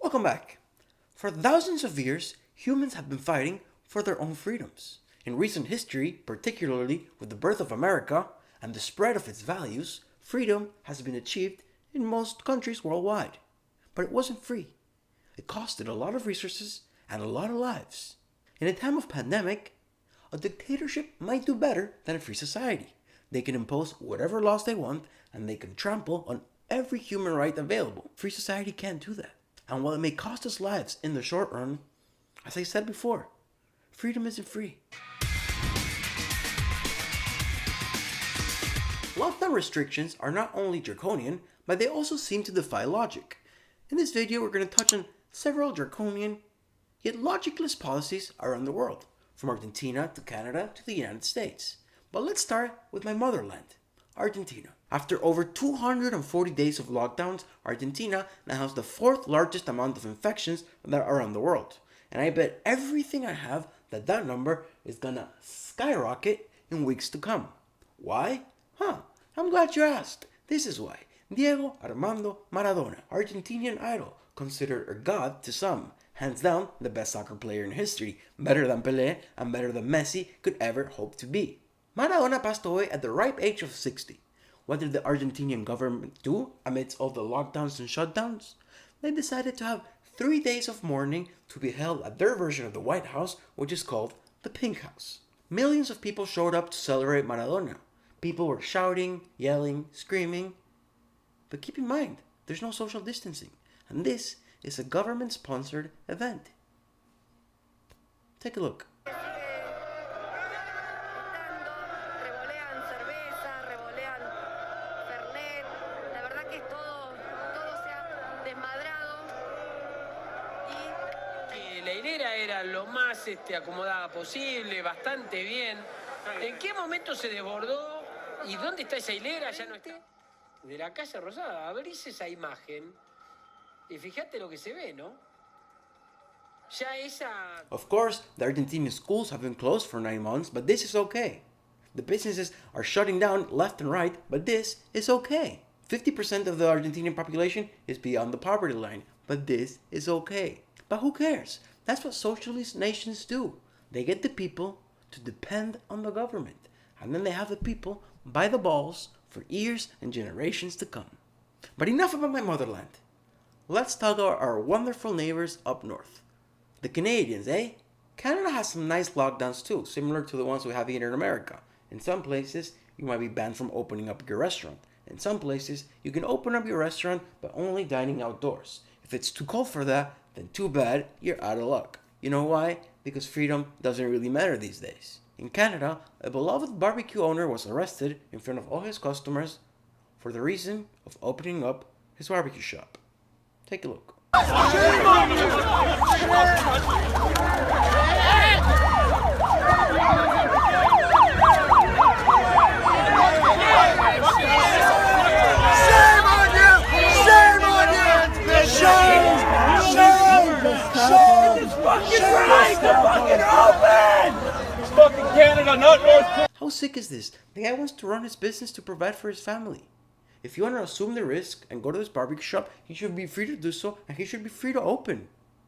Welcome back. For thousands of years, humans have been fighting for their own freedoms. In recent history, particularly with the birth of America and the spread of its values, freedom has been achieved in most countries worldwide. But it wasn't free. It costed a lot of resources and a lot of lives. In a time of pandemic, a dictatorship might do better than a free society. They can impose whatever laws they want and they can trample on every human right available. Free society can't do that. And while it may cost us lives in the short run, as I said before, freedom isn't free. Lockdown restrictions are not only draconian, but they also seem to defy logic. In this video, we're going to touch on several draconian, yet logicless policies around the world, from Argentina to Canada to the United States. But let's start with my motherland, Argentina. After over 240 days of lockdowns, Argentina now has the fourth largest amount of infections that are around the world. And I bet everything I have that number is gonna skyrocket in weeks to come. Why? I'm glad you asked. This is why. Diego Armando Maradona, Argentinian idol, considered a god to some. Hands down, the best soccer player in history, better than Pelé and better than Messi could ever hope to be. Maradona passed away at the ripe age of 60. What did the Argentinian government do amidst all the lockdowns and shutdowns? They decided to have 3 days of mourning to be held at their version of the White House, which is called the Pink House. Millions of people showed up to celebrate Maradona. People were shouting, yelling, screaming. But keep in mind, there's no social distancing, and this is a government-sponsored event. Take a look. La hilera era lo más acomodada posible, bastante bien. ¿En qué momento se desbordó? ¿Y dónde está esa hilera? Ya no está. De la Casa Rosada. Abrís esa imagen y fíjate lo que se ve, ¿no? Ya esa... Of course, the Argentinian schools have been closed for 9 months, but this is okay. The businesses are shutting down left and right, but this is okay. 50% of the Argentinian population is beyond the poverty line, but this is okay. But who cares? That's what socialist nations do. They get the people to depend on the government, and then they have the people by the balls for years and generations to come. But enough about my motherland. Let's talk about our wonderful neighbors up north. The Canadians, eh? Canada has some nice lockdowns too, similar to the ones we have here in America. In some places, you might be banned from opening up your restaurant. In some places, you can open up your restaurant, but only dining outdoors. If it's too cold for that, then too bad, you're out of luck. You know why? Because freedom doesn't really matter these days. In Canada, a beloved barbecue owner was arrested in front of all his customers for the reason of opening up his barbecue shop. Take a look. Canada, not North Korea. How sick is this? The guy wants to run his business to provide for his family. If you want to assume the risk and go to this barbecue shop, he should be free to do so and he should be free to open.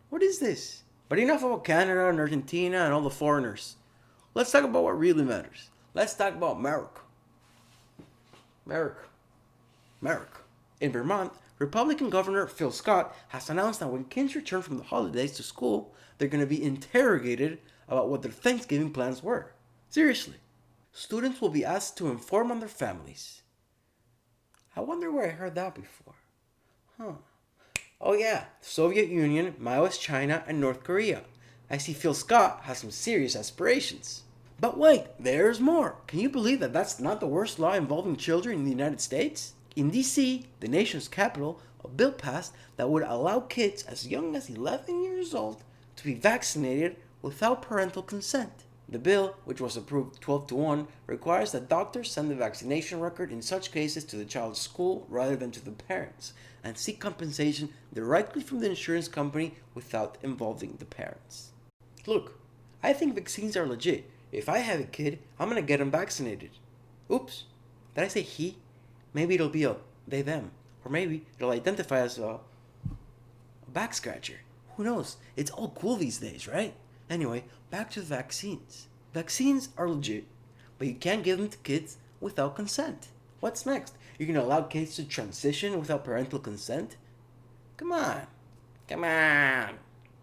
What is this? But enough about Canada and Argentina and all the foreigners. Let's talk about what really matters. Let's talk about America. America. In Vermont, Republican Governor Phil Scott has announced that when kids return from the holidays to school, they're going to be interrogated about what their Thanksgiving plans were. Seriously. Students will be asked to inform on their families. I wonder where I heard that before. Oh yeah, Soviet Union, Maoist China, and North Korea. I see Phil Scott has some serious aspirations. But wait, there's more. Can you believe that that's not the worst law involving children in the United States? In D.C., the nation's capital, a bill passed that would allow kids as young as 11 years old to be vaccinated without parental consent. The bill, which was approved 12-1, requires that doctors send the vaccination record in such cases to the child's school rather than to the parents, and seek compensation directly from the insurance company without involving the parents. Look, I think vaccines are legit. If I have a kid, I'm gonna get him vaccinated. Oops, did I say he? Maybe it'll be a they, them. Or maybe it'll identify as a back scratcher. Who knows? It's all cool these days, right? Anyway, back to the vaccines. Vaccines are legit, but you can't give them to kids without consent. What's next? You're gonna allow kids to transition without parental consent? Come on. Come on.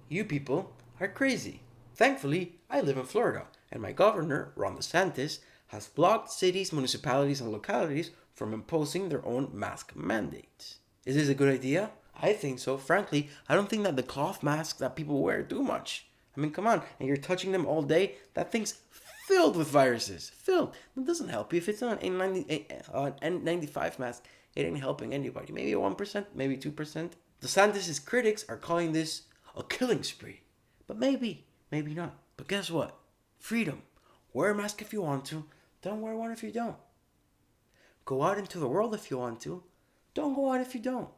You people are crazy. Thankfully, I live in Florida, and my governor, Ron DeSantis, has blocked cities, municipalities, and localities from imposing their own mask mandates. Is this a good idea? I think so. Frankly, I don't think that the cloth masks that people wear do much. I mean, come on, and you're touching them all day. That thing's filled with viruses. Filled. It doesn't help you. If it's an N95 mask, it ain't helping anybody. Maybe 1%, maybe 2%. DeSantis' critics are calling this a killing spree. But maybe not. But guess what? Freedom. Wear a mask if you want to. Don't wear one if you don't. Go out into the world if you want to. Don't go out if you don't.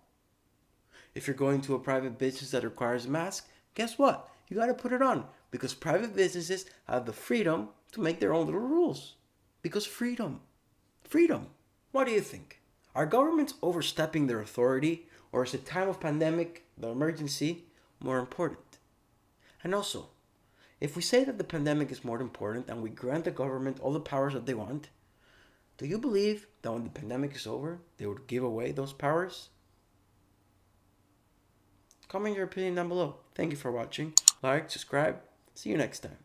If you're going to a private business that requires a mask, guess what? You gotta put it on. Because private businesses have the freedom to make their own little rules. Because freedom. Freedom. What do you think? Are governments overstepping their authority, or is the time of pandemic, the emergency, more important? And also, if we say that the pandemic is more important and we grant the government all the powers that they want, do you believe that when the pandemic is over, they would give away those powers? Comment your opinion down below. Thank you for watching. Like, subscribe. See you next time.